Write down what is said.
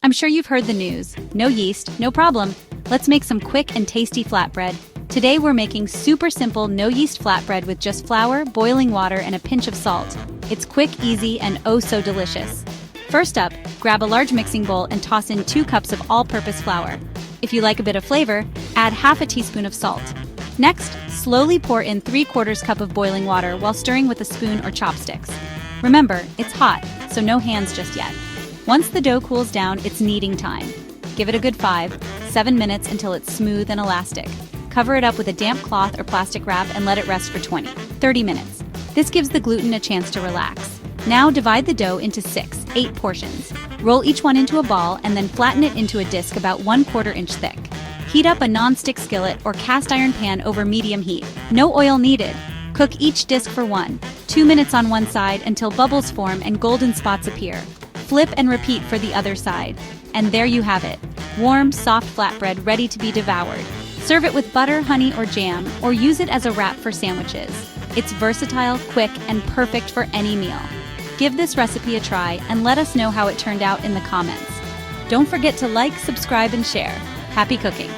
I'm sure you've heard the news. No yeast, no problem. Let's make some quick and tasty flatbread. Today we're making super simple no-yeast flatbread with just flour, boiling water, and a pinch of salt. It's quick, easy, and oh so delicious. First up, grab a large mixing bowl and toss in 2 cups of all-purpose flour. If you like a bit of flavor, add half a teaspoon of salt. Next, slowly pour in 3/4 cup of boiling water while stirring with a spoon or chopsticks. Remember, it's hot, so no hands just yet. Once the dough cools down, it's kneading time. Give it a good 5-7 minutes until it's smooth and elastic. Cover it up with a damp cloth or plastic wrap and let it rest for 20-30 minutes. This gives the gluten a chance to relax. Now divide the dough into 6-8 portions. Roll each one into a ball and then flatten it into a disc about 1/4 inch thick. Heat up a non-stick skillet or cast iron pan over medium heat. No oil needed. Cook each disc for 1-2 minutes on one side until bubbles form and golden spots appear. Flip and repeat for the other side. And there you have it. Warm, soft flatbread ready to be devoured. Serve it with butter, honey, or jam, or use it as a wrap for sandwiches. It's versatile, quick, and perfect for any meal. Give this recipe a try and let us know how it turned out in the comments. Don't forget to like, subscribe, and share. Happy cooking!